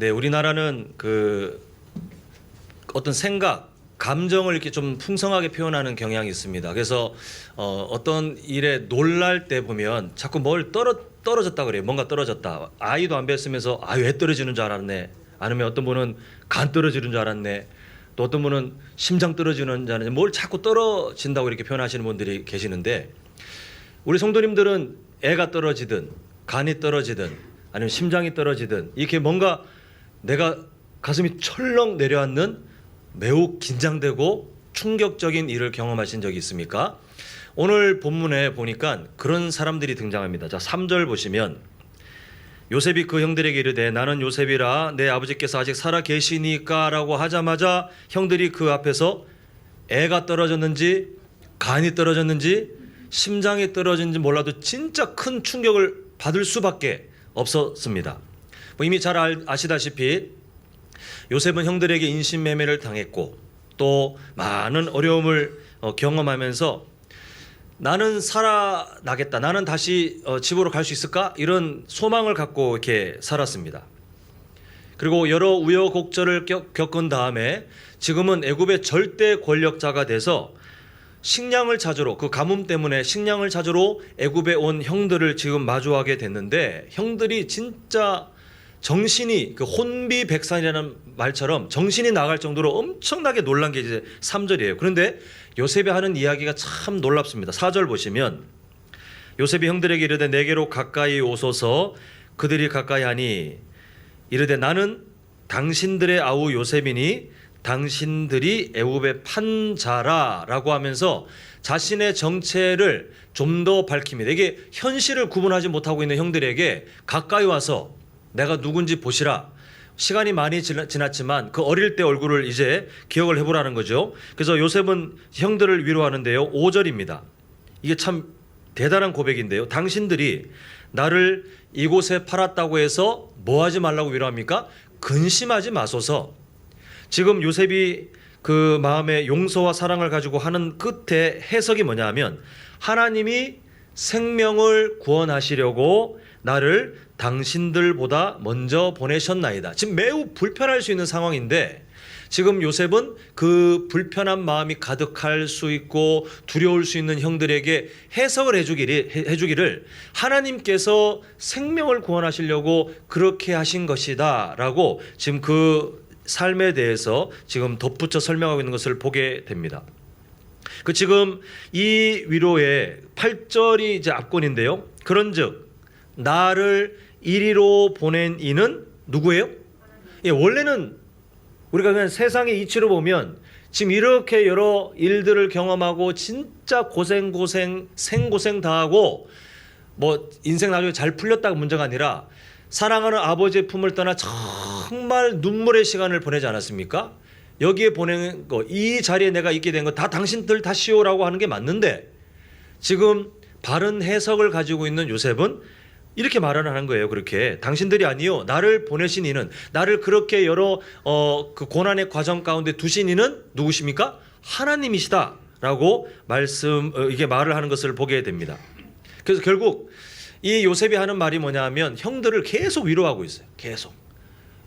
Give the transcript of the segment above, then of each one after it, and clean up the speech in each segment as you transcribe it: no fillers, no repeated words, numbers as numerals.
네, 우리나라는 어떤 생각, 감정을 이렇게 좀 풍성하게 표현하는 경향이 있습니다. 그래서 어떤 일에 놀랄 때 보면 자꾸 뭘 떨어졌다 그래요. 뭔가 떨어졌다. 아이도 안 뵀으면서 왜 떨어지는 줄 알았네. 아니면 어떤 분은 간 떨어지는 줄 알았네. 또 어떤 분은 심장 떨어지는 줄 알았네. 뭘 자꾸 떨어진다고 이렇게 표현하시는 분들이 계시는데, 우리 성도님들은 애가 떨어지든 간이 떨어지든 아니면 심장이 떨어지든 이렇게 뭔가 내가 가슴이 철렁 내려앉는 매우 긴장되고 충격적인 일을 경험하신 적이 있습니까? 오늘 본문에 보니까 그런 사람들이 등장합니다. 자, 3절 보시면 요셉이 그 형들에게 이르되 나는 요셉이라 내 아버지께서 아직 살아 계시니까 라고 하자마자 형들이 그 앞에서 애가 떨어졌는지 간이 떨어졌는지 심장이 떨어졌는지 몰라도 진짜 큰 충격을 받을 수밖에 없었습니다. 이미 잘 아시다시피 요셉은 형들에게 인신매매를 당했고 또 많은 어려움을 경험하면서 나는 살아나겠다, 나는 다시 집으로 갈 수 있을까, 이런 소망을 갖고 이렇게 살았습니다. 그리고 여러 우여곡절을 겪은 다음에 지금은 애굽의 절대 권력자가 돼서 식량을 찾으러, 그 가뭄 때문에 식량을 찾으러 애굽에 온 형들을 지금 마주하게 됐는데, 형들이 진짜 정신이, 그 혼비백산이라는 말처럼 정신이 나갈 정도로 엄청나게 놀란 게 이제 3절이에요. 그런데 요셉이 하는 이야기가 참 놀랍습니다. 4절 보시면 요셉이 형들에게 이르되 내게로 가까이 오소서. 그들이 가까이 하니 이르되 나는 당신들의 아우 요셉이니 당신들이 애굽의 판자라 라고 하면서 자신의 정체를 좀 더 밝힙니다. 이게 현실을 구분하지 못하고 있는 형들에게 가까이 와서 내가 누군지 보시라. 시간이 많이 지났지만 그 어릴 때 얼굴을 이제 기억을 해보라는 거죠. 그래서 요셉은 형들을 위로하는데요. 5절입니다. 이게 참 대단한 고백인데요. 당신들이 나를 이곳에 팔았다고 해서 뭐 하지 말라고 위로합니까? 근심하지 마소서. 지금 요셉이 그 마음의 용서와 사랑을 가지고 하는 끝에 해석이 뭐냐 하면, 하나님이 생명을 구원하시려고 나를 당신들보다 먼저 보내셨나이다. 지금 매우 불편할 수 있는 상황인데 지금 요셉은 그 불편한 마음이 가득할 수 있고 두려울 수 있는 형들에게 해석을 해주기를 하나님께서 생명을 구원하시려고 그렇게 하신 것이다 라고 지금 그 삶에 대해서 지금 덧붙여 설명하고 있는 것을 보게 됩니다. 지금 이 위로의 8절이 이제 앞권인데요. 그런즉 나를 이리로 보낸 이는 누구예요? 원래는 우리가 그냥 세상의 이치로 보면 지금 이렇게 여러 일들을 경험하고 진짜 생고생 다하고 뭐 인생 나중에 잘 풀렸다가 문제가 아니라 사랑하는 아버지의 품을 떠나 정말 눈물의 시간을 보내지 않았습니까? 여기에 보낸 거, 이 자리에 내가 있게 된 거 다 당신들 탓이오라고 하는 게 맞는데, 지금 바른 해석을 가지고 있는 요셉은 이렇게 말을 하는 거예요. 그렇게 당신들이 아니요, 나를 보내신 이는, 나를 그렇게 여러 그 고난의 과정 가운데 두신 이는 누구십니까? 하나님이시다라고 이게 말을 하는 것을 보게 됩니다. 그래서 결국 이 요셉이 하는 말이 뭐냐면 형들을 계속 위로하고 있어요. 계속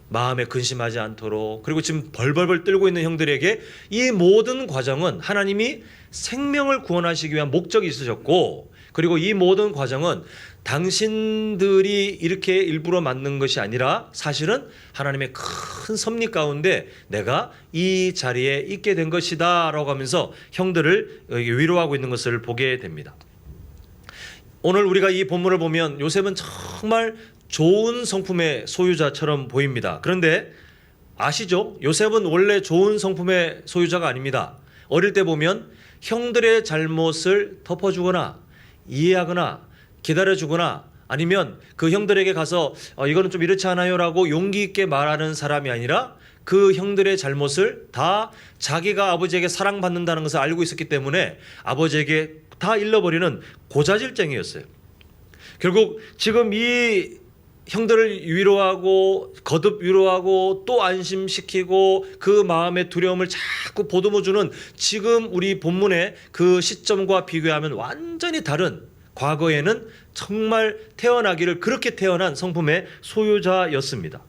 마음에 근심하지 않도록. 그리고 지금 벌벌벌 떨고 있는 형들에게 이 모든 과정은 하나님이 생명을 구원하시기 위한 목적이 있으셨고, 그리고 이 모든 과정은 당신들이 이렇게 일부러 만든 것이 아니라 사실은 하나님의 큰 섭리 가운데 내가 이 자리에 있게 된 것이다 라고 하면서 형들을 위로하고 있는 것을 보게 됩니다. 오늘 우리가 이 본문을 보면 요셉은 정말 좋은 성품의 소유자처럼 보입니다. 그런데 아시죠? 요셉은 원래 좋은 성품의 소유자가 아닙니다. 어릴 때 보면 형들의 잘못을 덮어주거나 이해하거나 기다려주거나 아니면 그 형들에게 가서 이거는 좀 이렇지 않아요 라고 용기 있게 말하는 사람이 아니라 그 형들의 잘못을 다 자기가 아버지에게 사랑받는다는 것을 알고 있었기 때문에 아버지에게 다 일러버리는 고자질쟁이였어요. 결국 지금 이 형들을 위로하고 거듭 위로하고 또 안심시키고 그 마음의 두려움을 자꾸 보듬어주는 지금 우리 본문의 그 시점과 비교하면 완전히 다른, 과거에는 정말 태어나기를 그렇게 태어난 성품의 소유자였습니다.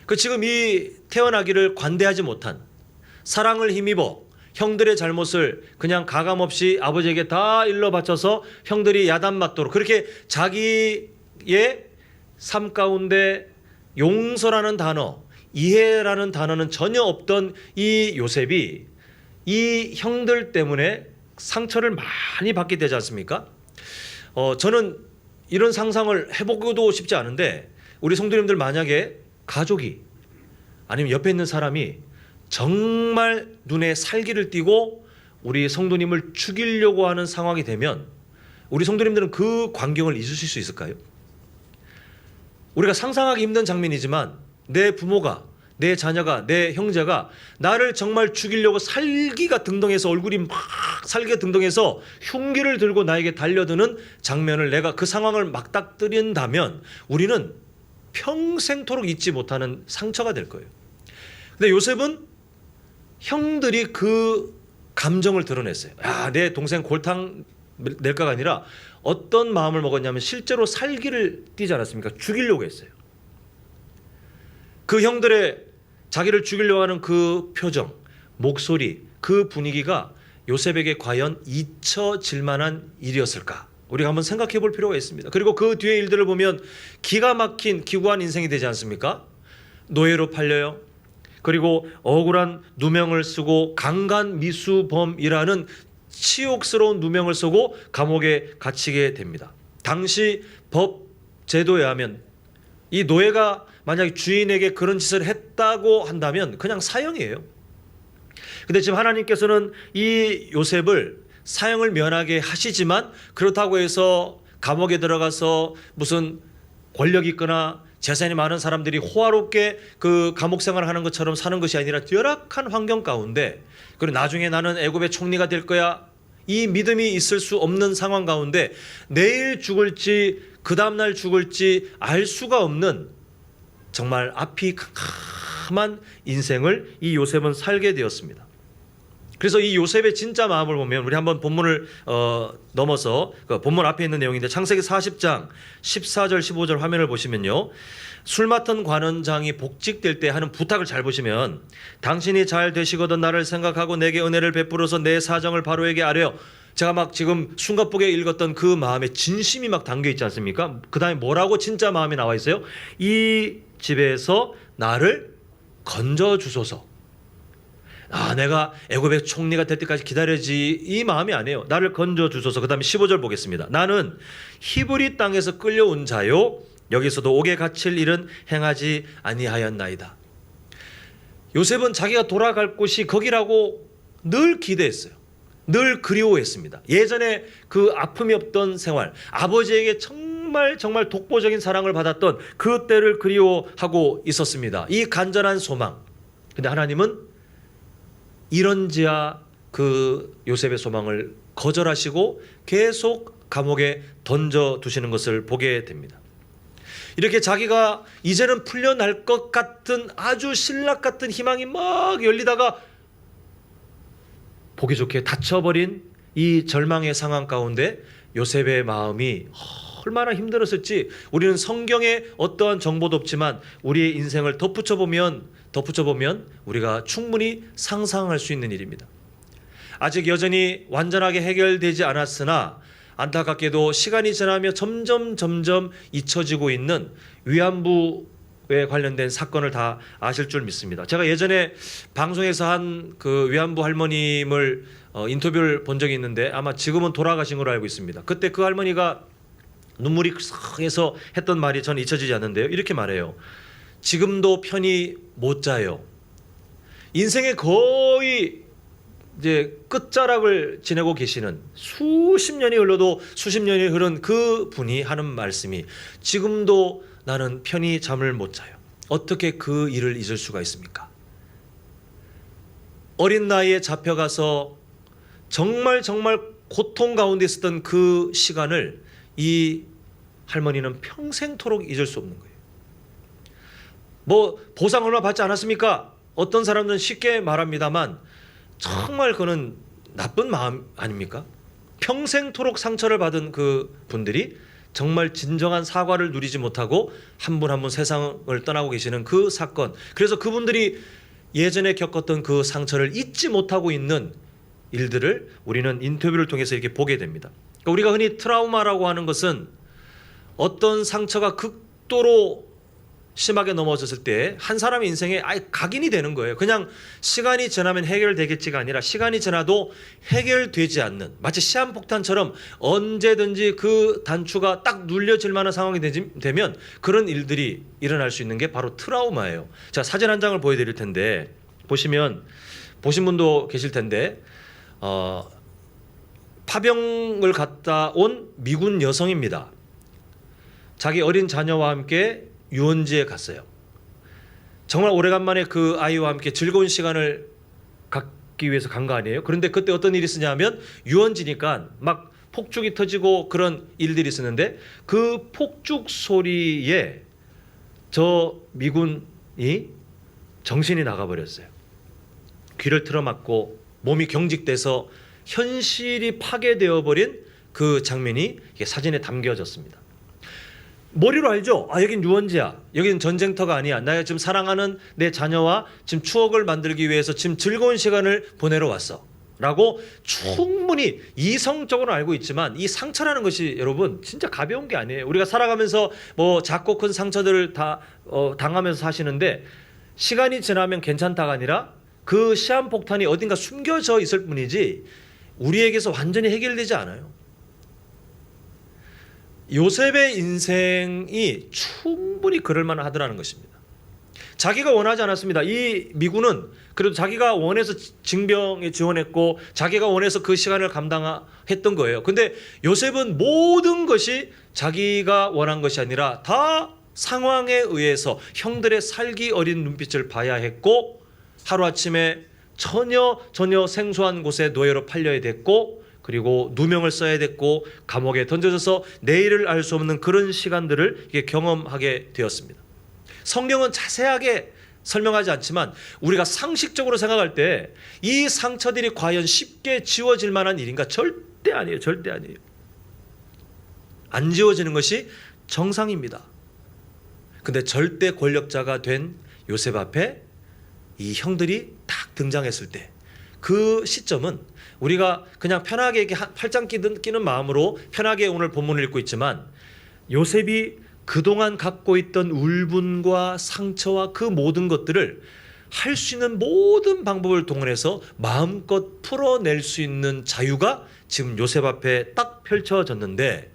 그 지금 이 태어나기를 관대하지 못한 사랑을 힘입어 형들의 잘못을 그냥 가감없이 아버지에게 다 일러 바쳐서 형들이 야단맞도록 그렇게 자기의 삶 가운데 용서라는 단어, 이해라는 단어는 전혀 없던 이 요셉이 이 형들 때문에 상처를 많이 받게 되지 않습니까? 저는 이런 상상을 해보고도 싶지 않은데 우리 성도님들 만약에 가족이 아니면 옆에 있는 사람이 정말 눈에 살기를 띠고 우리 성도님을 죽이려고 하는 상황이 되면 우리 성도님들은 그 광경을 잊으실 수 있을까요? 우리가 상상하기 힘든 장면이지만 내 부모가, 내 자녀가, 내 형제가 나를 정말 죽이려고 살기가 등등해서 얼굴이 막 살기가 등등해서 흉기를 들고 나에게 달려드는 장면을 내가 그 상황을 막닥뜨린다면 우리는 평생토록 잊지 못하는 상처가 될 거예요. 근데 요셉은 형들이 그 감정을 드러냈어요. 내 동생 골탕 낼까가 아니라 어떤 마음을 먹었냐면 실제로 살기를 띠지 않았습니까? 죽이려고 했어요. 그 형들의 자기를 죽이려고 하는 그 표정, 목소리, 그 분위기가 요셉에게 과연 잊혀질 만한 일이었을까? 우리가 한번 생각해 볼 필요가 있습니다. 그리고 그 뒤의 일들을 보면 기가 막힌 기구한 인생이 되지 않습니까? 노예로 팔려요. 그리고 억울한 누명을 쓰고 강간미수범이라는 치욕스러운 누명을 쓰고 감옥에 갇히게 됩니다. 당시 법 제도에 하면 이 노예가 만약에 주인에게 그런 짓을 했다고 한다면 그냥 사형이에요. 근데 지금 하나님께서는 이 요셉을 사형을 면하게 하시지만 그렇다고 해서 감옥에 들어가서 무슨 권력 있거나 재산이 많은 사람들이 호화롭게 그 감옥 생활을 하는 것처럼 사는 것이 아니라 열악한 환경 가운데 그리고 나중에 나는 애굽의 총리가 될 거야 이 믿음이 있을 수 없는 상황 가운데 내일 죽을지 그 다음날 죽을지 알 수가 없는 정말 앞이 캄캄한 인생을 이 요셉은 살게 되었습니다. 그래서 이 요셉의 진짜 마음을 보면 우리 한번 본문을 넘어서 그 본문 앞에 있는 내용인데 창세기 40장 14절 15절 화면을 보시면요. 술 맡은 관원장이 복직될 때 하는 부탁을 잘 보시면 당신이 잘 되시거든 나를 생각하고 내게 은혜를 베풀어서 내 사정을 바로에게 아뢰어. 제가 막 지금 숨가쁘게 읽었던 그 마음에 진심이 막 담겨 있지 않습니까? 그 다음에 뭐라고 진짜 마음이 나와 있어요? 이 집에서 나를 건져주소서. 내가 애굽의 총리가 될 때까지 기다려지 이 마음이 아니에요. 나를 건져주소서. 그 다음에 15절 보겠습니다. 나는 히브리 땅에서 끌려온 자요 여기서도 옥에 갇힐 일은 행하지 아니하였나이다. 요셉은 자기가 돌아갈 곳이 거기라고 늘 기대했어요. 늘 그리워했습니다. 예전에 그 아픔이 없던 생활, 아버지에게 정말 독보적인 사랑을 받았던 그 때를 그리워하고 있었습니다. 이 간절한 소망. 근데 하나님은 이런지야 그 요셉의 소망을 거절하시고 계속 감옥에 던져두시는 것을 보게 됩니다. 이렇게 자기가 이제는 풀려날 것 같은 아주 신락 같은 희망이 막 열리다가 보기 좋게 닫혀버린 이 절망의 상황 가운데 요셉의 마음이 얼마나 힘들었을지 우리는 성경에 어떠한 정보도 없지만 우리의 인생을 덧붙여보면 우리가 충분히 상상할 수 있는 일입니다. 아직 여전히 완전하게 해결되지 않았으나 안타깝게도 시간이 지나며 점점 잊혀지고 있는 위안부에 관련된 사건을 다 아실 줄 믿습니다. 제가 예전에 방송에서 한 그 위안부 할머님을 인터뷰를 본 적이 있는데 아마 지금은 돌아가신 걸로 알고 있습니다. 그때 그 할머니가 눈물이 크해서 했던 말이 저는 잊혀지지 않는데요. 이렇게 말해요. 지금도 편히 못 자요. 인생의 거의 이제 끝자락을 지내고 계시는 수십 년이 흘러도 수십 년이 흐른 그 분이 하는 말씀이 지금도 나는 편히 잠을 못 자요. 어떻게 그 일을 잊을 수가 있습니까? 어린 나이에 잡혀가서 정말 고통 가운데 있었던 그 시간을 이 할머니는 평생토록 잊을 수 없는 거예요. 뭐 보상 얼마 받지 않았습니까? 어떤 사람들은 쉽게 말합니다만 정말 그는 나쁜 마음 아닙니까? 평생토록 상처를 받은 그 분들이 정말 진정한 사과를 누리지 못하고 한 분 한 분 세상을 떠나고 계시는 그 사건. 그래서 그분들이 예전에 겪었던 그 상처를 잊지 못하고 있는 일들을 우리는 인터뷰를 통해서 이렇게 보게 됩니다. 그러니까 우리가 흔히 트라우마라고 하는 것은 어떤 상처가 극도로 심하게 넘어졌을 때 한 사람의 인생에 아예 각인이 되는 거예요. 그냥 시간이 지나면 해결되겠지가 아니라 시간이 지나도 해결되지 않는, 마치 시한폭탄처럼 언제든지 그 단추가 딱 눌려질 만한 상황이 되면 그런 일들이 일어날 수 있는 게 바로 트라우마예요. 자, 사진 한 장을 보여드릴 텐데 보시면, 보신 분도 계실 텐데 파병을 갔다 온 미군 여성입니다. 자기 어린 자녀와 함께 유원지에 갔어요. 정말 오래간만에 그 아이와 함께 즐거운 시간을 갖기 위해서 간 거 아니에요? 그런데 그때 어떤 일이 있었냐면 유원지니까 막 폭죽이 터지고 그런 일들이 있었는데 그 폭죽 소리에 저 미군이 정신이 나가버렸어요. 귀를 틀어막고 몸이 경직돼서 현실이 파괴되어 버린 그 장면이 사진에 담겨졌습니다. 머리로 알죠? 아, 여긴 유원지야. 여긴 전쟁터가 아니야. 나 지금 사랑하는 내 자녀와 지금 추억을 만들기 위해서 지금 즐거운 시간을 보내러 왔어. 라고 충분히 이성적으로 알고 있지만 이 상처라는 것이 여러분 진짜 가벼운 게 아니에요. 우리가 살아가면서 뭐 작고 큰 상처들을 다 당하면서 사시는데 시간이 지나면 괜찮다가 아니라 그 시한폭탄이 어딘가 숨겨져 있을 뿐이지 우리에게서 완전히 해결되지 않아요. 요셉의 인생이 충분히 그럴 만하더라는 것입니다. 자기가 원하지 않았습니다. 이 미군은 그래도 자기가 원해서 징병에 지원했고 자기가 원해서 그 시간을 감당했던 거예요. 근데 요셉은 모든 것이 자기가 원한 것이 아니라 다 상황에 의해서 형들의 살기 어린 눈빛을 봐야 했고 하루아침에 전혀 생소한 곳에 노예로 팔려야 됐고 그리고 누명을 써야 됐고 감옥에 던져져서 내일을 알 수 없는 그런 시간들을 경험하게 되었습니다. 성경은 자세하게 설명하지 않지만 우리가 상식적으로 생각할 때 이 상처들이 과연 쉽게 지워질 만한 일인가? 절대 아니에요. 절대 아니에요. 안 지워지는 것이 정상입니다. 근데 절대 권력자가 된 요셉 앞에 이 형들이 딱 등장했을 때 그 시점은 우리가 그냥 편하게 이렇게 팔짱 끼는 마음으로 편하게 오늘 본문을 읽고 있지만 요셉이 그동안 갖고 있던 울분과 상처와 그 모든 것들을 할 수 있는 모든 방법을 동원해서 마음껏 풀어낼 수 있는 자유가 지금 요셉 앞에 딱 펼쳐졌는데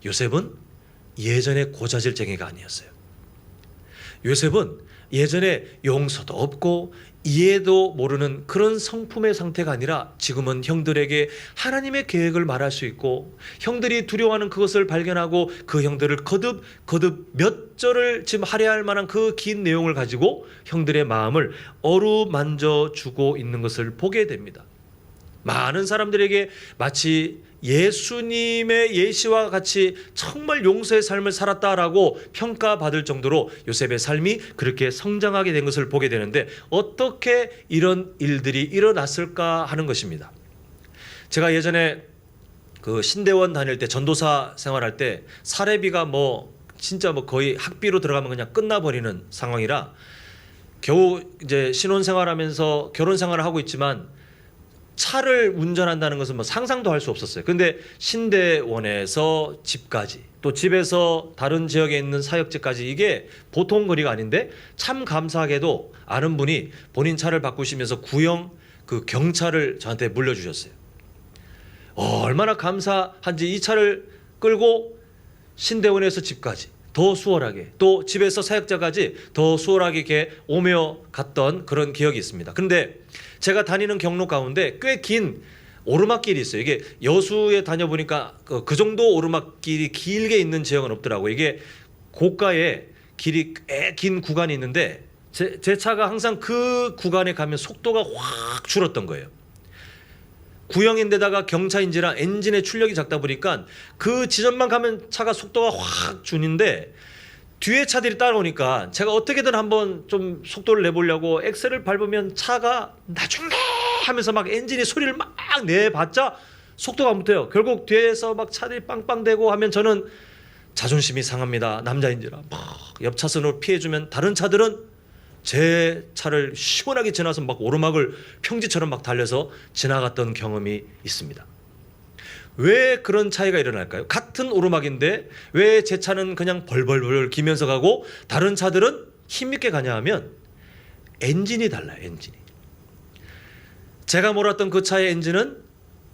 요셉은 예전에 고자질쟁이가 아니었어요. 요셉은 예전에 용서도 없고 이해도 모르는 그런 성품의 상태가 아니라 지금은 형들에게 하나님의 계획을 말할 수 있고 형들이 두려워하는 그것을 발견하고 그 형들을 거듭 몇 절을 지금 할애할 만한 그 긴 내용을 가지고 형들의 마음을 어루만져 주고 있는 것을 보게 됩니다. 많은 사람들에게 마치 예수님의 예시와 같이 정말 용서의 삶을 살았다라고 평가받을 정도로 요셉의 삶이 그렇게 성장하게 된 것을 보게 되는데 어떻게 이런 일들이 일어났을까 하는 것입니다. 제가 예전에 그 신대원 다닐 때 전도사 생활할 때 사례비가 진짜 거의 학비로 들어가면 그냥 끝나버리는 상황이라 겨우 이제 신혼생활하면서 결혼생활을 하고 있지만 차를 운전한다는 것은 상상도 할 수 없었어요. 근데 신대원에서 집까지 또 집에서 다른 지역에 있는 사역지까지 이게 보통 거리가 아닌데 참 감사하게도 아는 분이 본인 차를 바꾸시면서 구형 그 경차를 저한테 물려주셨어요. 얼마나 감사한지 이 차를 끌고 신대원에서 집까지 더 수월하게 또 집에서 사역자까지 더 수월하게 이렇게 오며 갔던 그런 기억이 있습니다. 그런데 제가 다니는 경로 가운데 꽤 긴 오르막길이 있어요. 이게 여수에 다녀보니까 그 정도 오르막길이 길게 있는 지역은 없더라고요. 이게 고가에 길이 꽤 긴 구간이 있는데 제 차가 항상 그 구간에 가면 속도가 확 줄었던 거예요. 구형인데다가 경차인지라 엔진의 출력이 작다 보니까 그 지점만 가면 차가 속도가 확 주는데 뒤에 차들이 따라오니까 제가 어떻게든 한번 좀 속도를 내보려고 엑셀을 밟으면 차가 나중에 하면서 막 엔진이 소리를 막 내봤자 속도가 안 붙어요. 결국 뒤에서 막 차들이 빵빵대고 하면 저는 자존심이 상합니다. 남자인지라 막 옆 차선으로 피해주면 다른 차들은 제 차를 시원하게 지나서 막 오르막을 평지처럼 막 달려서 지나갔던 경험이 있습니다. 왜 그런 차이가 일어날까요? 같은 오르막인데 왜 제 차는 그냥 벌벌벌 기면서 가고 다른 차들은 힘있게 가냐 하면 엔진이 달라요. 엔진이. 제가 몰았던 그 차의 엔진은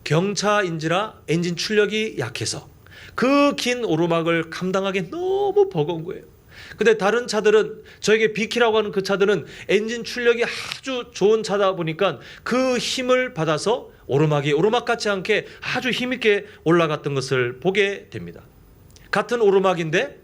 경차인지라 엔진 출력이 약해서 그 긴 오르막을 감당하기 너무 버거운 거예요. 근데 다른 차들은, 저에게 비키라고 하는 그 차들은 엔진 출력이 아주 좋은 차다 보니까 그 힘을 받아서 오르막이 오르막 같지 않게 아주 힘있게 올라갔던 것을 보게 됩니다. 같은 오르막인데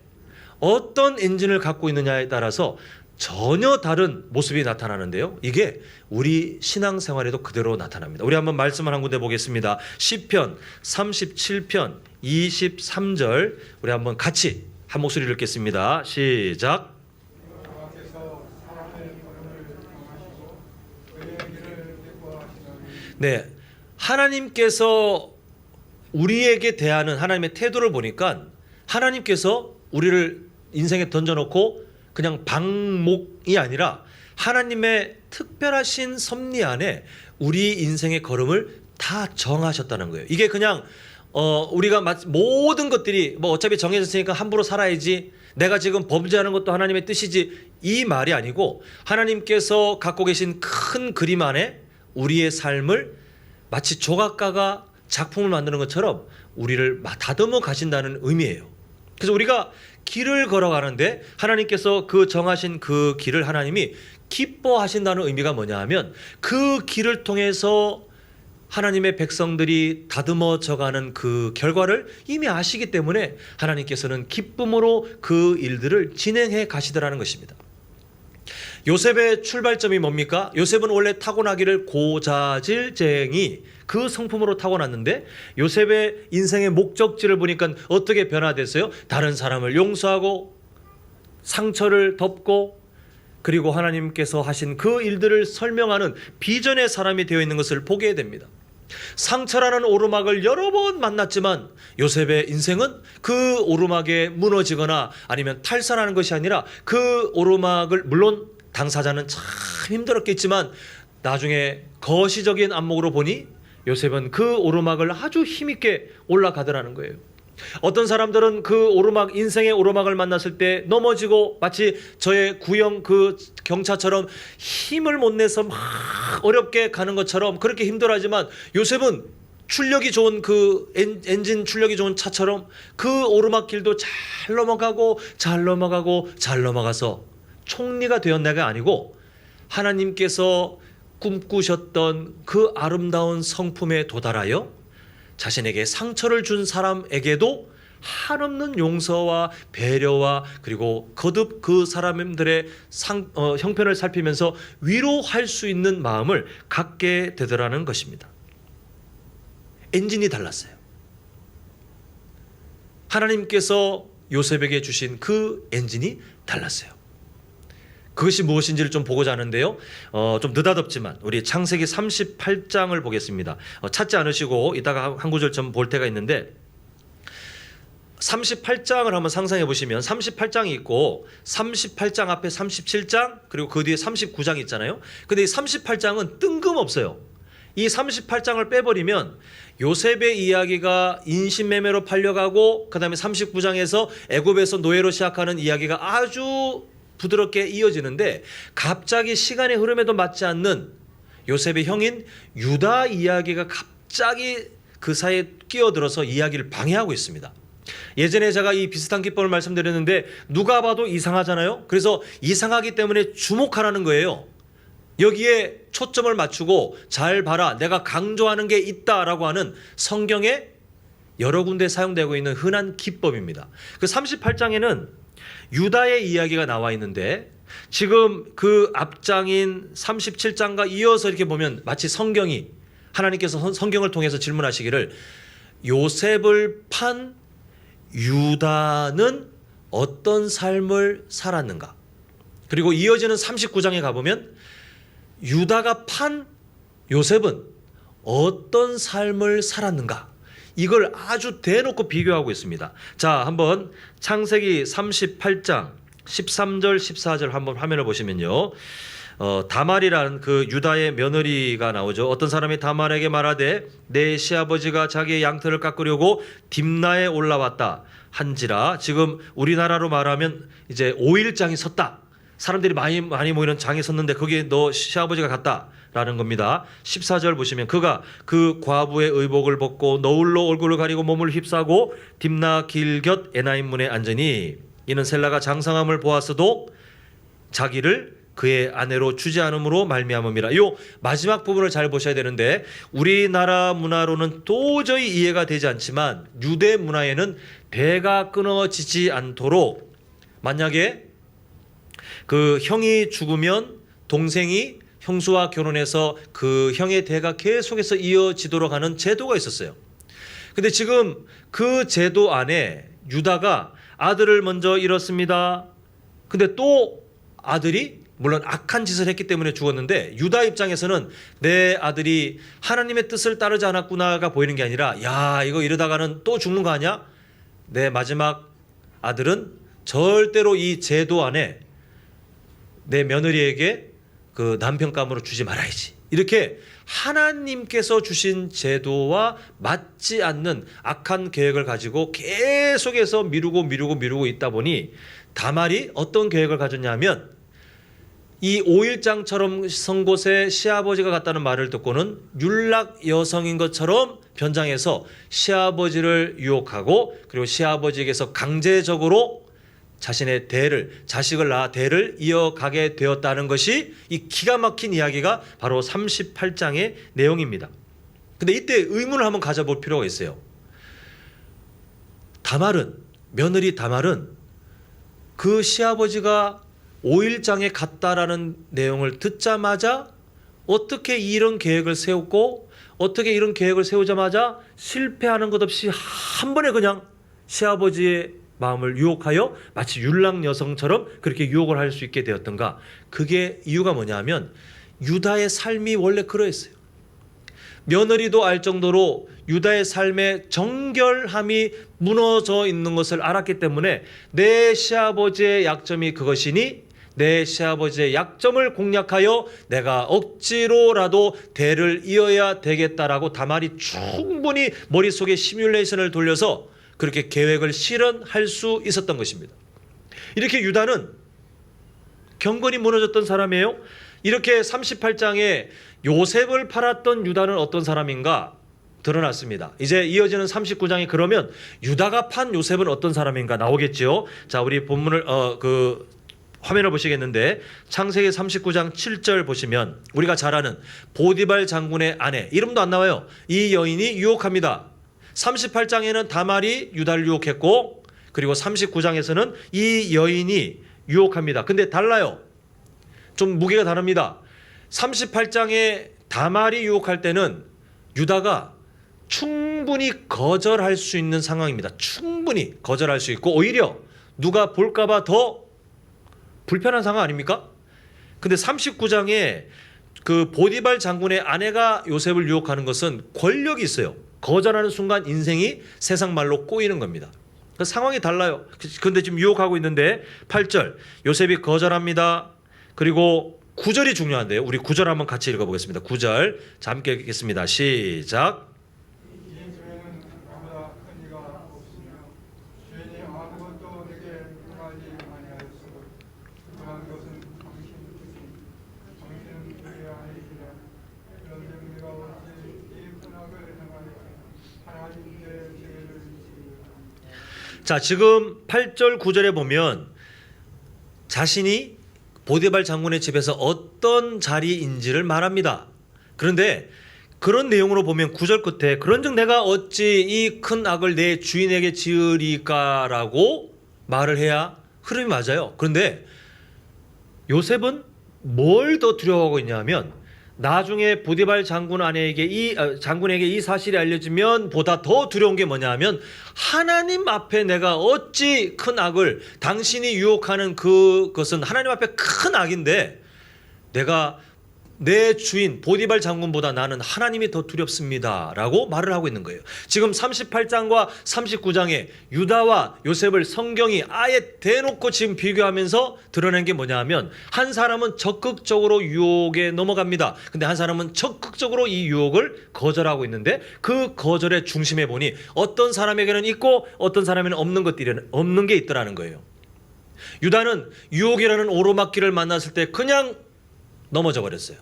어떤 엔진을 갖고 있느냐에 따라서 전혀 다른 모습이 나타나는데요. 이게 우리 신앙생활에도 그대로 나타납니다. 우리 한번 말씀을 한 군데 보겠습니다. 시편 37편 23절 우리 한번 같이 한 목소리를 읽겠습니다. 시작. 네, 하나님께서 우리에게 대하는 하나님의 태도를 보니까 하나님께서 우리를 인생에 던져놓고 그냥 방목이 아니라 하나님의 특별하신 섭리 안에 우리 인생의 걸음을 다 정하셨다는 거예요. 이게 그냥 우리가 모든 것들이 뭐 어차피 정해졌으니까 함부로 살아야지, 내가 지금 범죄하는 것도 하나님의 뜻이지, 이 말이 아니고 하나님께서 갖고 계신 큰 그림 안에 우리의 삶을 마치 조각가가 작품을 만드는 것처럼 우리를 다듬어 가신다는 의미예요. 그래서 우리가 길을 걸어가는데 하나님께서 그 정하신 그 길을 하나님이 기뻐하신다는 의미가 뭐냐 하면 그 길을 통해서 하나님의 백성들이 다듬어져가는 그 결과를 이미 아시기 때문에 하나님께서는 기쁨으로 그 일들을 진행해 가시더라는 것입니다. 요셉의 출발점이 뭡니까? 요셉은 원래 타고나기를 고자질쟁이, 그 성품으로 타고났는데 요셉의 인생의 목적지를 보니까 어떻게 변화됐어요? 다른 사람을 용서하고 상처를 덮고 그리고 하나님께서 하신 그 일들을 설명하는 비전의 사람이 되어 있는 것을 보게 됩니다. 상처라는 오르막을 여러 번 만났지만 요셉의 인생은 그 오르막에 무너지거나 아니면 탈선하는 것이 아니라 그 오르막을, 물론 당사자는 참 힘들었겠지만 나중에 거시적인 안목으로 보니 요셉은 그 오르막을 아주 힘있게 올라가더라는 거예요. 어떤 사람들은 그 오르막, 인생의 오르막을 만났을 때 넘어지고 마치 저의 구형 그 경차처럼 힘을 못 내서 막 어렵게 가는 것처럼 그렇게 힘들어하지만 요셉은 출력이 좋은 그 엔진 출력이 좋은 차처럼 그 오르막 길도 잘 넘어가고 잘 넘어가고 잘 넘어가서 총리가 되었나가 아니고 하나님께서 꿈꾸셨던 그 아름다운 성품에 도달하여 자신에게 상처를 준 사람에게도 한없는 용서와 배려와 그리고 거듭 그 사람들의 형편을 살피면서 위로할 수 있는 마음을 갖게 되더라는 것입니다. 엔진이 달랐어요. 하나님께서 요셉에게 주신 그 엔진이 달랐어요. 그것이 무엇인지를 좀 보고자 하는데요. 좀 느닷없지만 우리 창세기 38장을 보겠습니다. 찾지 않으시고 이따가 한 구절 좀 볼 때가 있는데 38장을 한번 상상해 보시면 38장이 있고 38장 앞에 37장 그리고 그 뒤에 39장이 있잖아요. 근데 이 38장은 뜬금없어요. 이 38장을 빼버리면 요셉의 이야기가 인신매매로 팔려가고 그 다음에 39장에서 애굽에서 노예로 시작하는 이야기가 아주 부드럽게 이어지는데 갑자기 시간의 흐름에도 맞지 않는 요셉의 형인 유다 이야기가 갑자기 그 사이에 끼어들어서 이야기를 방해하고 있습니다. 예전에 제가 이 비슷한 기법을 말씀드렸는데 누가 봐도 이상하잖아요. 그래서 이상하기 때문에 주목하라는 거예요. 여기에 초점을 맞추고 잘 봐라, 내가 강조하는 게 있다라고 하는 성경에 여러 군데 사용되고 있는 흔한 기법입니다. 그 38장에는 유다의 이야기가 나와 있는데 지금 그 앞장인 37장과 이어서 이렇게 보면 마치 성경이, 하나님께서 성경을 통해서 질문하시기를 요셉을 판 유다는 어떤 삶을 살았는가? 그리고 이어지는 39장에 가보면 유다가 판 요셉은 어떤 삶을 살았는가? 이걸 아주 대놓고 비교하고 있습니다. 자, 한번 창세기 38장 13절 14절 한번 화면을 보시면요. 다말이라는 그 유다의 며느리가 나오죠. 어떤 사람이 다말에게 말하되 내 시아버지가 자기의 양털을 깎으려고 딥나에 올라왔다 한지라. 지금 우리나라로 말하면 이제 5일장이 섰다. 사람들이 많이 모이는 장이 섰는데 거기에 너 시아버지가 갔다라는 겁니다. 14절 보시면 그가 그 과부의 의복을 벗고 너울로 얼굴을 가리고 몸을 휩싸고 딥나 길곁 에나임 문에 앉으니 이는 셀라가 장성함을 보았어도 자기를 그의 아내로 주지 않음으로 말미암음이라. 이 마지막 부분을 잘 보셔야 되는데 우리나라 문화로는 도저히 이해가 되지 않지만 유대 문화에는 대가 끊어지지 않도록 만약에 그 형이 죽으면 동생이 형수와 결혼해서 그 형의 대가 계속해서 이어지도록 하는 제도가 있었어요. 근데 지금 그 제도 안에 유다가 아들을 먼저 잃었습니다. 근데 또 아들이 물론 악한 짓을 했기 때문에 죽었는데 유다 입장에서는 내 아들이 하나님의 뜻을 따르지 않았구나가 보이는 게 아니라 야, 이거 이러다가는 또 죽는 거 아니야? 내 마지막 아들은 절대로 이 제도 안에 내 며느리에게 그 남편감으로 주지 말아야지. 이렇게 하나님께서 주신 제도와 맞지 않는 악한 계획을 가지고 계속해서 미루고 있다 보니 다말이 어떤 계획을 가졌냐면 이 5일장처럼 선 곳에 시아버지가 갔다는 말을 듣고는 율락 여성인 것처럼 변장해서 시아버지를 유혹하고 그리고 시아버지에게서 강제적으로 자신의 자식을 낳아 대를 이어가게 되었다는 것이 이 기가 막힌 이야기가 바로 38장의 내용입니다. 근데 이때 의문을 한번 가져볼 필요가 있어요. 며느리 다말은 그 시아버지가 5일장에 갔다라는 내용을 듣자마자 어떻게 이런 계획을 세웠고 어떻게 이런 계획을 세우자마자 실패하는 것 없이 한 번에 그냥 시아버지의 마음을 유혹하여 마치 율락 여성처럼 그렇게 유혹을 할 수 있게 되었던가. 그게 이유가 뭐냐면 유다의 삶이 원래 그러했어요. 며느리도 알 정도로 유다의 삶의 정결함이 무너져 있는 것을 알았기 때문에 내 시아버지의 약점이 그것이니 내 시아버지의 약점을 공략하여 내가 억지로라도 대를 이어야 되겠다라고 다말이 충분히 머릿속에 시뮬레이션을 돌려서 그렇게 계획을 실현할 수 있었던 것입니다. 이렇게 유다는 경건이 무너졌던 사람이에요. 이렇게 38장에 요셉을 팔았던 유다는 어떤 사람인가 드러났습니다. 이제 이어지는 39장이 그러면 유다가 판 요셉은 어떤 사람인가 나오겠죠. 자, 우리 본문을 화면을 보시겠는데 창세기 39장 7절 보시면 우리가 잘 아는 보디발 장군의 아내, 이름도 안 나와요. 이 여인이 유혹합니다. 38장에는 다말이 유다를 유혹했고 그리고 39장에서는 이 여인이 유혹합니다. 근데 달라요. 좀 무게가 다릅니다. 38장에 다말이 유혹할 때는 유다가 충분히 거절할 수 있는 상황입니다. 충분히 거절할 수 있고 오히려 누가 볼까봐 더 불편한 상황 아닙니까? 근데 39장에 그 보디발 장군의 아내가 요셉을 유혹하는 것은 권력이 있어요. 거절하는 순간 인생이 세상 말로 꼬이는 겁니다. 그 상황이 달라요. 그런데 지금 유혹하고 있는데 8절 요셉이 거절합니다. 그리고 9절이 중요한데요. 우리 9절 한번 같이 읽어보겠습니다. 9절 자, 함께 읽겠습니다. 시작. 자, 지금 8절 9절에 보면 자신이 보디발 장군의 집에서 어떤 자리인지를 말합니다. 그런데 그런 내용으로 보면 9절 끝에 그런즉 내가 어찌 이 큰 악을 내 주인에게 지으리까라고 말을 해야 흐름이 맞아요. 그런데 요셉은 뭘 더 두려워하고 있냐면 나중에 보디발 장군에게 이 사실이 알려지면 보다 더 두려운 게 뭐냐면 하나님 앞에 내가 어찌 큰 악을, 당신이 유혹하는 그것은 하나님 앞에 큰 악인데 내가 내 주인 보디발 장군보다 나는 하나님이 더 두렵습니다 라고 말을 하고 있는 거예요. 지금 38장과 39장에 유다와 요셉을 성경이 아예 대놓고 지금 비교하면서 드러낸 게 뭐냐 하면, 한 사람은 적극적으로 유혹에 넘어갑니다. 근데 한 사람은 적극적으로 이 유혹을 거절하고 있는데, 그 거절의 중심에 보니 어떤 사람에게는 있고 어떤 사람에는 없는 게 있더라는 거예요. 유다는 유혹이라는 오르막길을 만났을 때 그냥 넘어져 버렸어요.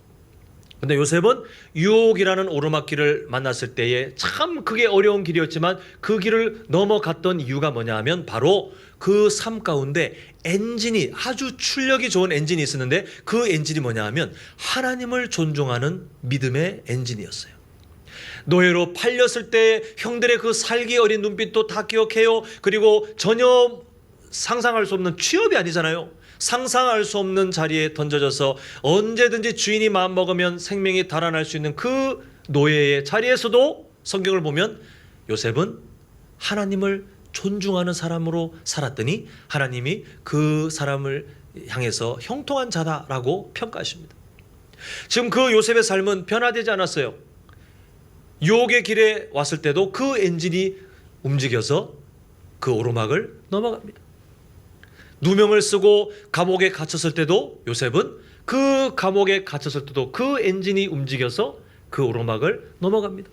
근데 요셉은 유혹이라는 오르막길을 만났을 때에 참 그게 어려운 길이었지만 그 길을 넘어갔던 이유가 뭐냐 하면, 바로 그 삶 가운데 엔진이, 아주 출력이 좋은 엔진이 있었는데, 그 엔진이 뭐냐 하면 하나님을 존중하는 믿음의 엔진이었어요. 노예로 팔렸을 때 형들의 그 살기 어린 눈빛도 다 기억해요. 그리고 전혀 상상할 수 없는, 취업이 아니잖아요. 상상할 수 없는 자리에 던져져서 언제든지 주인이 마음먹으면 생명이 달아날 수 있는 그 노예의 자리에서도 성경을 보면 요셉은 하나님을 존중하는 사람으로 살았더니 하나님이 그 사람을 향해서 형통한 자다라고 평가하십니다. 지금 그 요셉의 삶은 변화되지 않았어요. 유혹의 길에 왔을 때도 그 엔진이 움직여서 그 오르막을 넘어갑니다. 누명을 쓰고 감옥에 갇혔을 때도 요셉은 그 감옥에 갇혔을 때도 그 엔진이 움직여서 그 오르막을 넘어갑니다.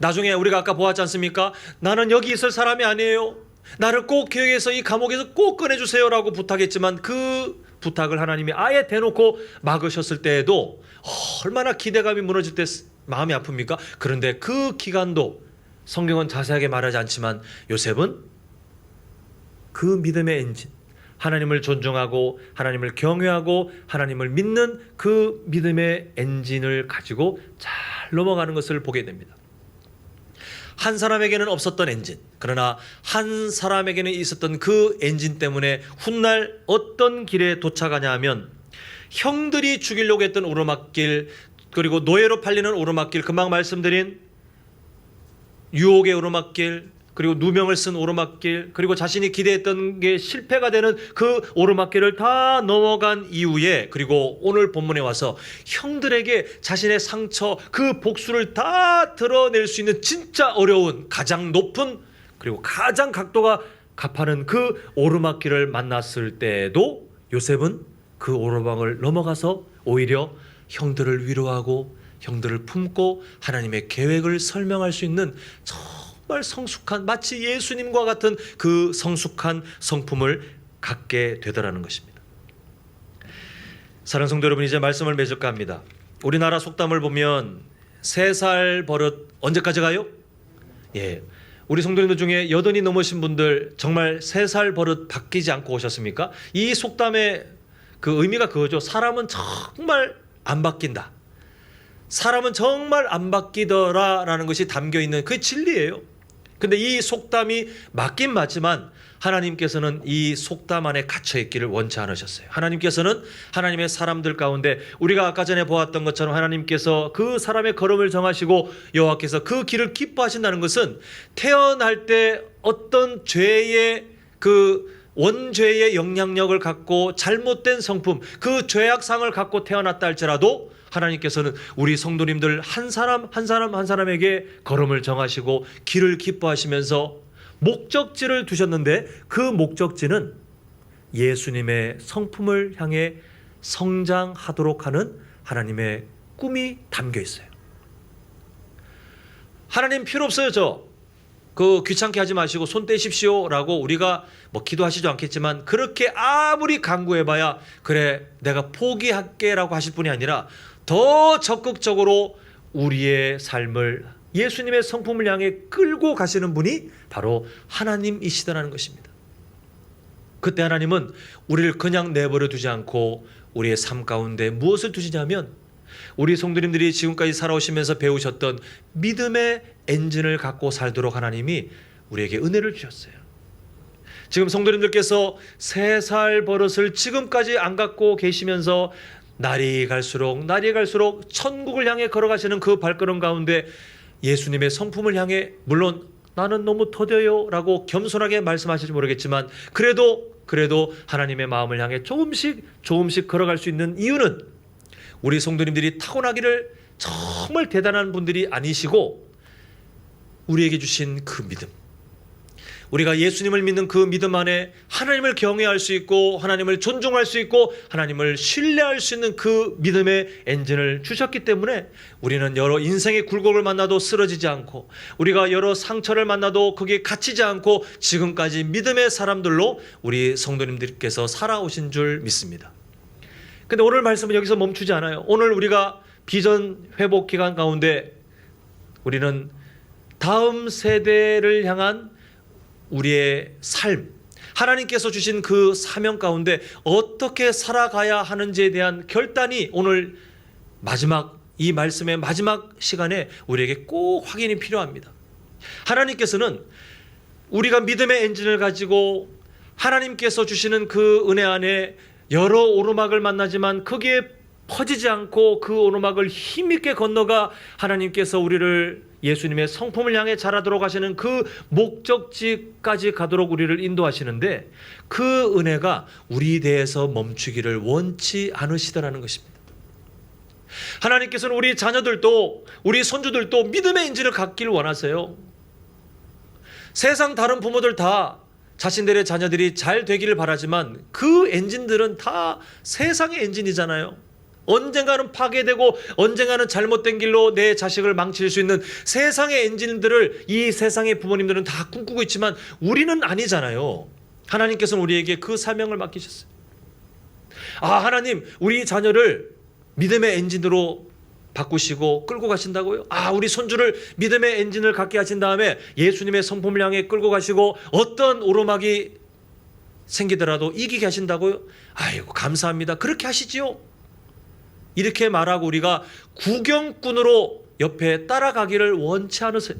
나중에 우리가 아까 보았지 않습니까? 나는 여기 있을 사람이 아니에요. 나를 꼭 기억해서 이 감옥에서 꼭 꺼내주세요 라고 부탁했지만, 그 부탁을 하나님이 아예 대놓고 막으셨을 때에도 얼마나 기대감이 무너질 때 마음이 아픕니까? 그런데 그 기간도 성경은 자세하게 말하지 않지만 요셉은 그 믿음의 엔진, 하나님을 존중하고 하나님을 경외하고 하나님을 믿는 그 믿음의 엔진을 가지고 잘 넘어가는 것을 보게 됩니다. 한 사람에게는 없었던 엔진, 그러나 한 사람에게는 있었던 그 엔진 때문에 훗날 어떤 길에 도착하냐 하면, 형들이 죽이려고 했던 오르막길, 그리고 노예로 팔리는 오르막길, 금방 말씀드린 유혹의 오르막길, 그리고 누명을 쓴 오르막길, 그리고 자신이 기대했던 게 실패가 되는 그 오르막길을 다 넘어간 이후에, 그리고 오늘 본문에 와서 형들에게 자신의 상처, 그 복수를 다 드러낼 수 있는 진짜 어려운, 가장 높은, 그리고 가장 각도가 가파른 그 오르막길을 만났을 때에도 요셉은 그 오르막을 넘어가서 오히려 형들을 위로하고 형들을 품고 하나님의 계획을 설명할 수 있는 정말 성숙한, 마치 예수님과 같은 그 성숙한 성품을 갖게 되더라는 것입니다. 사랑하는 성도 여러분, 이제 말씀을 맺을까 합니다. 우리나라 속담을 보면 3살 버릇 언제까지 가요? 예, 우리 성도님들 중에 80이 넘으신 분들 정말 3살 버릇 바뀌지 않고 오셨습니까? 이 속담의 그 의미가 그거죠. 사람은 정말 안 바뀐다, 사람은 정말 안 바뀌더라 라는 것이 담겨있는 그 진리예요. 근데 이 속담이 맞긴 맞지만 하나님께서는 이 속담 안에 갇혀있기를 원치 않으셨어요. 하나님께서는 하나님의 사람들 가운데 우리가 아까 전에 보았던 것처럼 하나님께서 그 사람의 걸음을 정하시고 여호와께서 그 길을 기뻐하신다는 것은, 태어날 때 어떤 죄의 그 원죄의 영향력을 갖고 잘못된 성품, 그 죄악상을 갖고 태어났다 할지라도 하나님께서는 우리 성도님들 한 사람 한 사람에게 걸음을 정하시고 길을 기뻐하시면서 목적지를 두셨는데, 그 목적지는 예수님의 성품을 향해 성장하도록 하는 하나님의 꿈이 담겨 있어요. 하나님 필요 없어요. 그 귀찮게 하지 마시고 손 떼십시오 라고 우리가 뭐 기도하시지 않겠지만, 그렇게 아무리 간구해봐야 그래 내가 포기할게 라고 하실 분이 아니라 더 적극적으로 우리의 삶을 예수님의 성품을 향해 끌고 가시는 분이 바로 하나님이시다라는 것입니다. 그때 하나님은 우리를 그냥 내버려 두지 않고 우리의 삶 가운데 무엇을 두시냐면, 우리 성도님들이 지금까지 살아오시면서 배우셨던 믿음의 엔진을 갖고 살도록 하나님이 우리에게 은혜를 주셨어요. 지금 성도님들께서 3살 버릇을 지금까지 안 갖고 계시면서 날이 갈수록 천국을 향해 걸어가시는 그 발걸음 가운데 예수님의 성품을 향해, 물론 나는 너무 더뎌요 라고 겸손하게 말씀하실지 모르겠지만 그래도 하나님의 마음을 향해 조금씩 걸어갈 수 있는 이유는, 우리 성도님들이 타고나기를 정말 대단한 분들이 아니시고 우리에게 주신 그 믿음, 우리가 예수님을 믿는 그 믿음 안에 하나님을 경외할 수 있고 하나님을 존중할 수 있고 하나님을 신뢰할 수 있는 그 믿음의 엔진을 주셨기 때문에 우리는 여러 인생의 굴곡을 만나도 쓰러지지 않고, 우리가 여러 상처를 만나도 거기에 갇히지 않고 지금까지 믿음의 사람들로 우리 성도님들께서 살아오신 줄 믿습니다. 근데 오늘 말씀은 여기서 멈추지 않아요. 오늘 우리가 비전 회복 기간 가운데 우리는 다음 세대를 향한 우리의 삶, 하나님께서 주신 그 사명 가운데 어떻게 살아가야 하는지에 대한 결단이 오늘 마지막, 이 말씀의 마지막 시간에 우리에게 꼭 확인이 필요합니다. 하나님께서는 우리가 믿음의 엔진을 가지고 하나님께서 주시는 그 은혜 안에 여러 오르막을 만나지만 거기에 퍼지지 않고 그 오르막을 힘있게 건너가 하나님께서 우리를 예수님의 성품을 향해 자라도록 하시는 그 목적지까지 가도록 우리를 인도하시는데, 그 은혜가 우리 대해서 멈추기를 원치 않으시더라는 것입니다. 하나님께서는 우리 자녀들도 우리 손주들도 믿음의 인지를 갖기를 원하세요. 세상 다른 부모들 다 자신들의 자녀들이 잘 되기를 바라지만 그 엔진들은 다 세상의 엔진이잖아요. 언젠가는 파괴되고 언젠가는 잘못된 길로 내 자식을 망칠 수 있는 세상의 엔진들을 이 세상의 부모님들은 다 꿈꾸고 있지만 우리는 아니잖아요. 하나님께서는 우리에게 그 사명을 맡기셨어요. 하나님, 우리 자녀를 믿음의 엔진으로 바꾸시고 끌고 가신다고요? 우리 손주를 믿음의 엔진을 갖게 하신 다음에 예수님의 성품을 향해 끌고 가시고 어떤 오르막이 생기더라도 이기게 하신다고요? 아이고, 감사합니다. 그렇게 하시지요. 이렇게 말하고 우리가 구경꾼으로 옆에 따라가기를 원치 않으세요.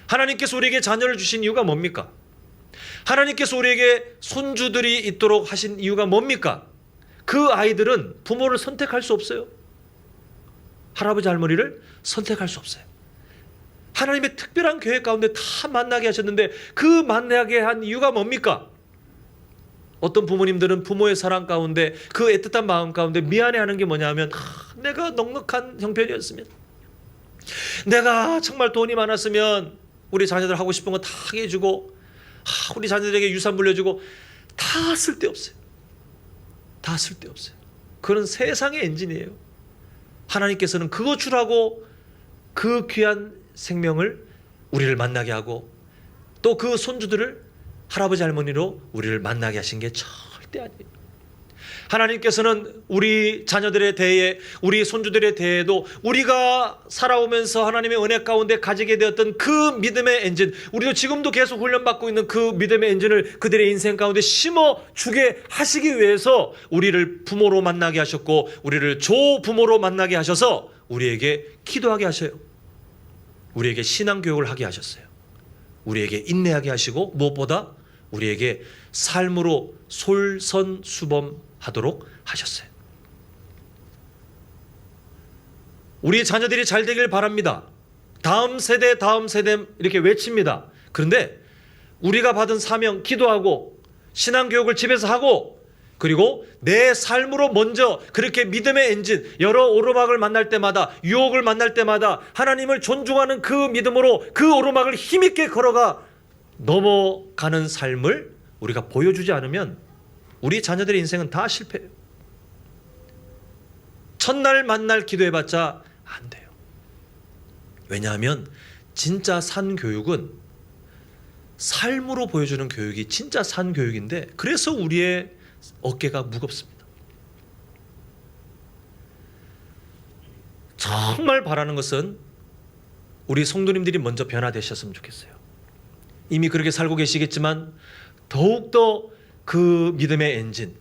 하나님께서 우리에게 자녀를 주신 이유가 뭡니까? 하나님께서 우리에게 손주들이 있도록 하신 이유가 뭡니까? 그 아이들은 부모를 선택할 수 없어요. 할아버지 할머니를 선택할 수 없어요. 하나님의 특별한 계획 가운데 다 만나게 하셨는데 그 만나게 한 이유가 뭡니까? 어떤 부모님들은 부모의 사랑 가운데 그 애틋한 마음 가운데 미안해하는 게 뭐냐면 내가 넉넉한 형편이었으면, 내가 정말 돈이 많았으면 우리 자녀들 하고 싶은 거 다 하게 해주고 우리 자녀들에게 유산 물려주고, 다 쓸데없어요. 다 쓸데없어요. 그런 세상의 엔진이에요. 하나님께서는 그거 주라고 그 귀한 생명을 우리를 만나게 하고 또 그 손주들을 할아버지 할머니로 우리를 만나게 하신 게 절대 아니에요. 하나님께서는 우리 자녀들에 대해 우리 손주들에 대해도 우리가 살아오면서 하나님의 은혜 가운데 가지게 되었던 그 믿음의 엔진, 우리도 지금도 계속 훈련받고 있는 그 믿음의 엔진을 그들의 인생 가운데 심어주게 하시기 위해서 우리를 부모로 만나게 하셨고 우리를 조부모로 만나게 하셔서 우리에게 기도하게 하셔요. 우리에게 신앙교육을 하게 하셨어요. 우리에게 인내하게 하시고 무엇보다 우리에게 삶으로 솔선수범하도록 하셨어요. 우리 자녀들이 잘 되길 바랍니다. 다음 세대 이렇게 외칩니다. 그런데 우리가 받은 사명, 기도하고 신앙교육을 집에서 하고 그리고 내 삶으로 먼저 그렇게 믿음의 엔진, 여러 오르막을 만날 때마다, 유혹을 만날 때마다 하나님을 존중하는 그 믿음으로 그 오르막을 힘있게 걸어가 넘어가는 삶을 우리가 보여주지 않으면 우리 자녀들의 인생은 다 실패해요. 첫날 만날 기도해봤자 안 돼요. 왜냐하면 진짜 산 교육은 삶으로 보여주는 교육이 진짜 산 교육인데, 그래서 우리의 어깨가 무겁습니다. 정말 바라는 것은 우리 성도님들이 먼저 변화되셨으면 좋겠어요. 이미 그렇게 살고 계시겠지만 더욱더 그 믿음의 엔진,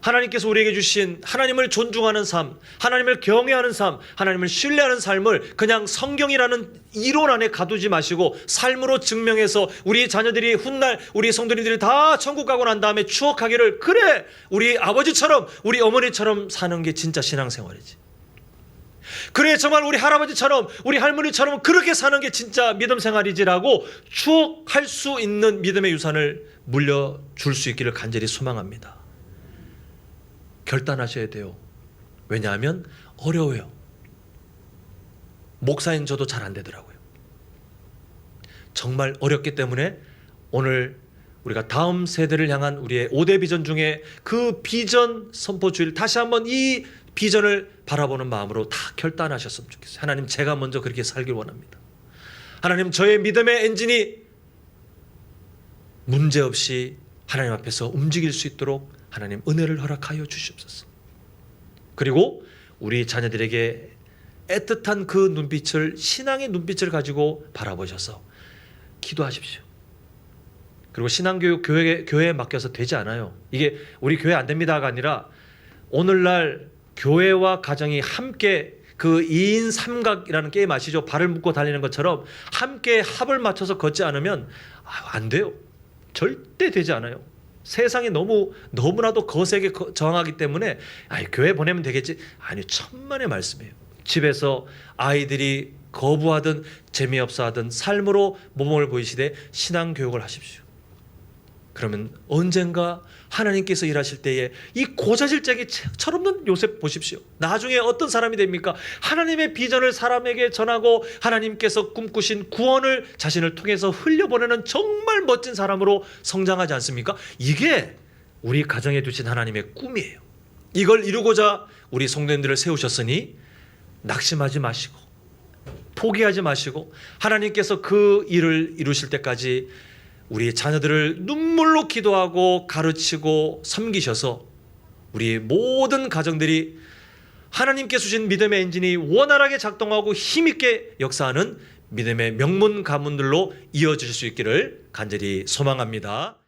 하나님께서 우리에게 주신 하나님을 존중하는 삶, 하나님을 경외하는 삶, 하나님을 신뢰하는 삶을 그냥 성경이라는 이론 안에 가두지 마시고 삶으로 증명해서 우리 자녀들이 훗날 우리 성도님들이 다 천국 가고 난 다음에 추억하기를, 그래 우리 아버지처럼 우리 어머니처럼 사는 게 진짜 신앙생활이지, 그래 정말 우리 할아버지처럼 우리 할머니처럼 그렇게 사는 게 진짜 믿음 생활이지라고 추억할 수 있는 믿음의 유산을 물려줄 수 있기를 간절히 소망합니다. 결단하셔야 돼요. 왜냐하면 어려워요. 목사인 저도 잘 안 되더라고요. 정말 어렵기 때문에 오늘 우리가 다음 세대를 향한 우리의 5대 비전 중에 그 비전 선포주의를 다시 한번 이 비전을 바라보는 마음으로 다 결단하셨으면 좋겠어요. 하나님, 제가 먼저 그렇게 살길 원합니다. 하나님, 저의 믿음의 엔진이 문제없이 하나님 앞에서 움직일 수 있도록 하나님 은혜를 허락하여 주시옵소서. 그리고 우리 자녀들에게 애틋한 그 눈빛을, 신앙의 눈빛을 가지고 바라보셔서 기도하십시오. 그리고 신앙교육 교회에 맡겨서 되지 않아요. 이게 우리 교회 안 됩니다가 아니라 오늘날 교회와 가정이 함께 그 2인 삼각이라는 게임 아시죠? 발을 묶고 달리는 것처럼 함께 합을 맞춰서 걷지 않으면 안 돼요. 절대 되지 않아요. 세상이 너무나도 거세게 저항하기 때문에 교회 보내면 되겠지. 아니, 천만의 말씀이에요. 집에서 아이들이 거부하든 재미없어 하든 삶으로 모범을 보이시되 신앙교육을 하십시오. 그러면 언젠가 하나님께서 일하실 때에 이 고자질적이 철없는 요셉 보십시오. 나중에 어떤 사람이 됩니까? 하나님의 비전을 사람에게 전하고 하나님께서 꿈꾸신 구원을 자신을 통해서 흘려보내는 정말 멋진 사람으로 성장하지 않습니까? 이게 우리 가정에 두신 하나님의 꿈이에요. 이걸 이루고자 우리 성도님들을 세우셨으니 낙심하지 마시고 포기하지 마시고 하나님께서 그 일을 이루실 때까지 우리 자녀들을 눈물로 기도하고 가르치고 섬기셔서 우리 모든 가정들이 하나님께 주신 믿음의 엔진이 원활하게 작동하고 힘있게 역사하는 믿음의 명문 가문들로 이어질 수 있기를 간절히 소망합니다.